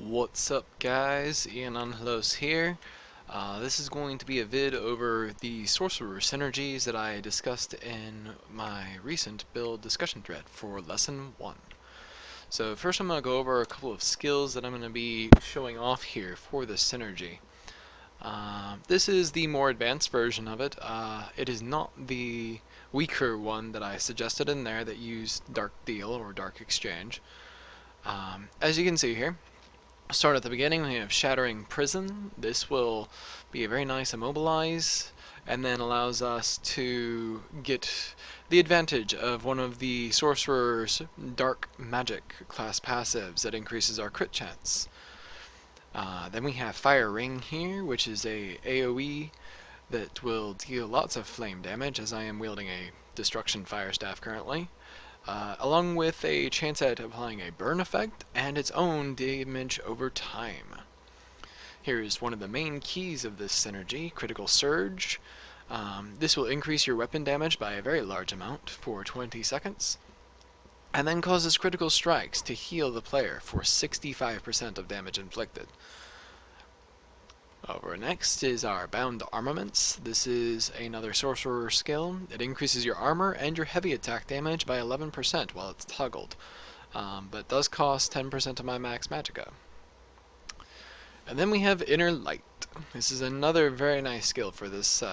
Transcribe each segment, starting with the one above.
What's up guys, Ian Unhelos here. This is going to be a vid over the Sorcerer synergies that I discussed in my recent build discussion thread for lesson 1. So first I'm going to go over a couple of skills that I'm going to be showing off here for this synergy. This is the more advanced version of it. It is not the weaker one that I suggested in there that used Dark Deal or Dark Exchange. As you can see here, start at the beginning, we have Shattering Prison. This will be a very nice immobilize, and then allows us to get the advantage of one of the Sorcerer's Dark Magic class passives that increases our crit chance. Then we have Fire Ring here, which is a AoE that will deal lots of flame damage, as I am wielding a Destruction Fire Staff currently. Along with a chance at applying a burn effect and its own damage over time. Here's one of the main keys of this synergy, Critical Surge. This will increase your weapon damage by a very large amount for 20 seconds, and then causes critical strikes to heal the player for 65% of damage inflicted. Over next is our Bound Armaments. This is another Sorcerer skill. It increases your armor and your heavy attack damage by 11% while it's toggled, but does cost 10% of my max magicka. And then we have Inner Light. This is another very nice skill for this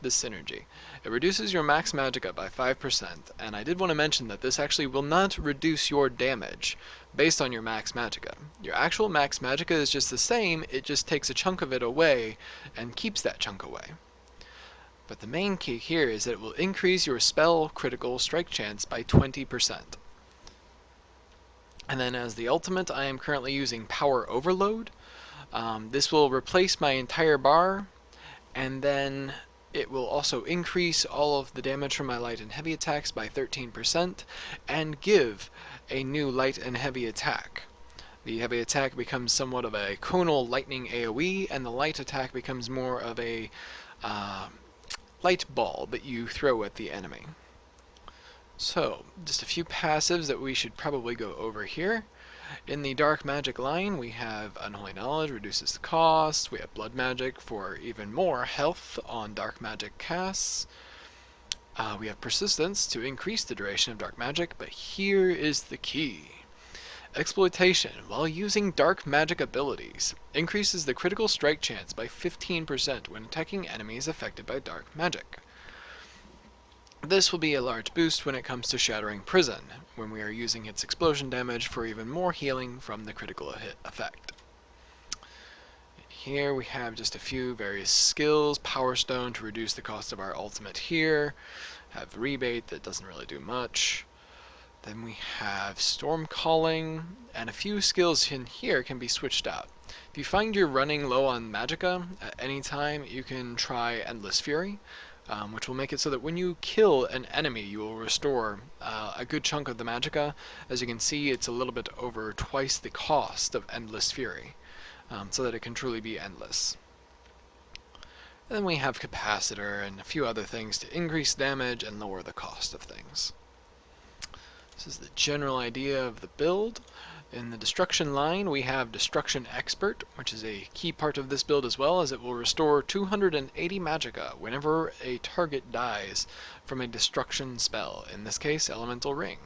synergy. It reduces your max magicka by 5%, and I did want to mention that this actually will not reduce your damage based on your max magicka. Your actual max magicka is just the same, it just takes a chunk of it away and keeps that chunk away. But the main key here is that it will increase your spell critical strike chance by 20%. And then as the ultimate, I am currently using Power Overload. This will replace my entire bar, and then it will also increase all of the damage from my light and heavy attacks by 13%, and give a new light and heavy attack. The heavy attack becomes somewhat of a conal lightning AoE, and the light attack becomes more of a light ball that you throw at the enemy. So, just a few passives that we should probably go over here. In the Dark Magic line, we have Unholy Knowledge, reduces the cost. We have Blood Magic for even more health on Dark Magic casts. We have Persistence to increase the duration of Dark Magic, but here is the key. Exploitation, while using Dark Magic abilities, increases the critical strike chance by 15% when attacking enemies affected by Dark Magic. This will be a large boost when it comes to Shattering Prison, when we are using its explosion damage for even more healing from the critical hit effect. Here we have just a few various skills. Power Stone to reduce the cost of our ultimate here. Have Rebate that doesn't really do much. Then we have Storm Calling, and a few skills in here can be switched out. If you find you're running low on magicka at any time, you can try Endless Fury. Which will make it so that when you kill an enemy, you will restore a good chunk of the magicka. As you can see, it's a little bit over twice the cost of Endless Fury, so that it can truly be endless. And then we have Capacitor and a few other things to increase damage and lower the cost of things. This is the general idea of the build. In the Destruction line, we have Destruction Expert, which is a key part of this build as well, as it will restore 280 magicka whenever a target dies from a destruction spell, in this case, Elemental Ring.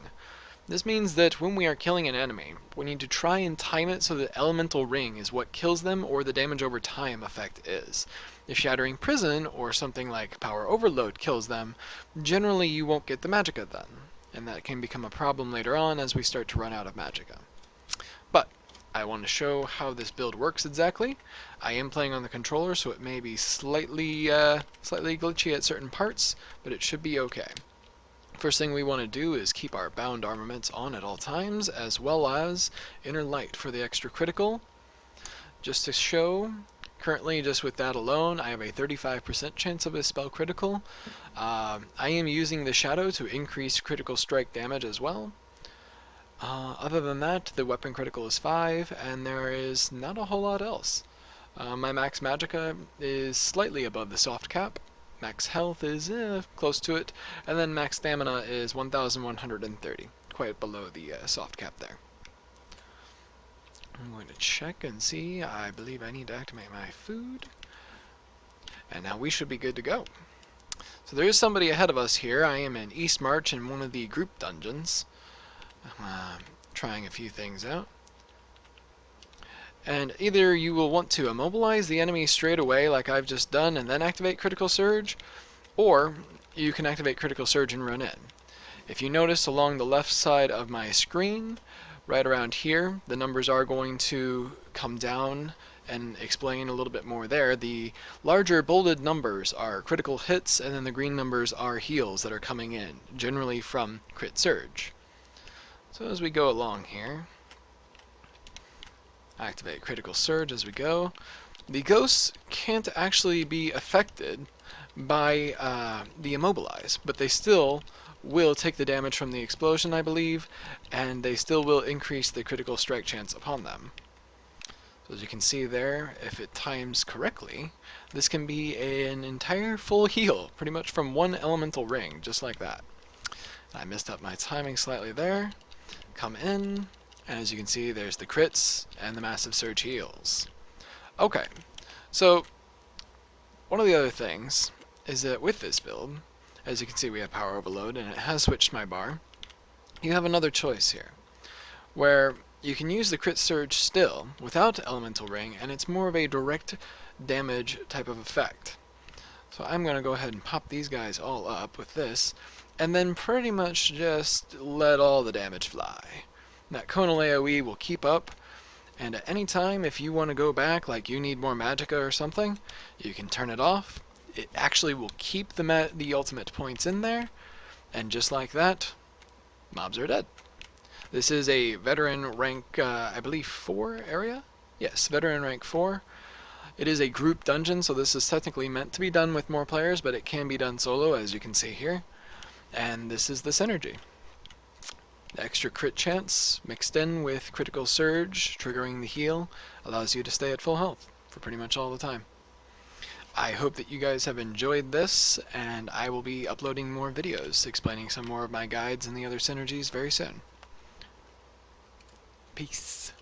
This means that when we are killing an enemy, we need to try and time it so that Elemental Ring is what kills them, or the damage over time effect is. If Shattering Prison or something like Power Overload kills them, generally you won't get the magicka then, and that can become a problem later on as we start to run out of magicka. But I want to show how this build works exactly. I am playing on the controller, so it may be slightly glitchy at certain parts, but it should be okay. First thing we want to do is keep our Bound Armaments on at all times, as well as Inner Light for the extra critical. Just to show, currently just with that alone, I have a 35% chance of a spell critical. I am using the Shadow to increase critical strike damage as well. Other than that, the weapon critical is 5, and there is not a whole lot else. My max magicka is slightly above the soft cap, max health is close to it, and then max stamina is 1130, quite below the soft cap there. I'm going to check and see. I believe I need to activate my food. And now we should be good to go. So there is somebody ahead of us here. I am in East March in one of the group dungeons. Trying a few things out. And either you will want to immobilize the enemy straight away like I've just done and then activate Critical Surge, or you can activate Critical Surge and run in. If you notice along the left side of my screen, right around here, the numbers are going to come down and explain a little bit more there. The larger bolded numbers are critical hits, and then the green numbers are heals that are coming in, generally from Crit Surge. So as we go along here, activate Critical Surge as we go. The ghosts can't actually be affected by the immobilize, but they still will take the damage from the explosion, I believe, and they still will increase the critical strike chance upon them. So as you can see there, if it times correctly, this can be an entire full heal, pretty much from one elemental ring, just like that. I messed up my timing slightly there. Come in, and as you can see, there's the crits and the massive surge heals. Okay, so one of the other things is that with this build, as you can see we have power overload and it has switched my bar, you have another choice here, where you can use the crit surge still without elemental ring, and it's more of a direct damage type of effect. So I'm going to go ahead and pop these guys all up with this, and then pretty much just let all the damage fly. That conal AoE will keep up, and at any time if you want to go back, like you need more magicka or something, you can turn it off. It actually will keep the ultimate points in there, and just like that, mobs are dead. This is a veteran rank, I believe 4 area? Yes, veteran rank 4. It is a group dungeon, so this is technically meant to be done with more players, but it can be done solo, as you can see here. And this is the synergy. The extra crit chance mixed in with critical surge, triggering the heal, allows you to stay at full health for pretty much all the time. I hope that you guys have enjoyed this, and I will be uploading more videos explaining some more of my guides and the other synergies very soon. Peace.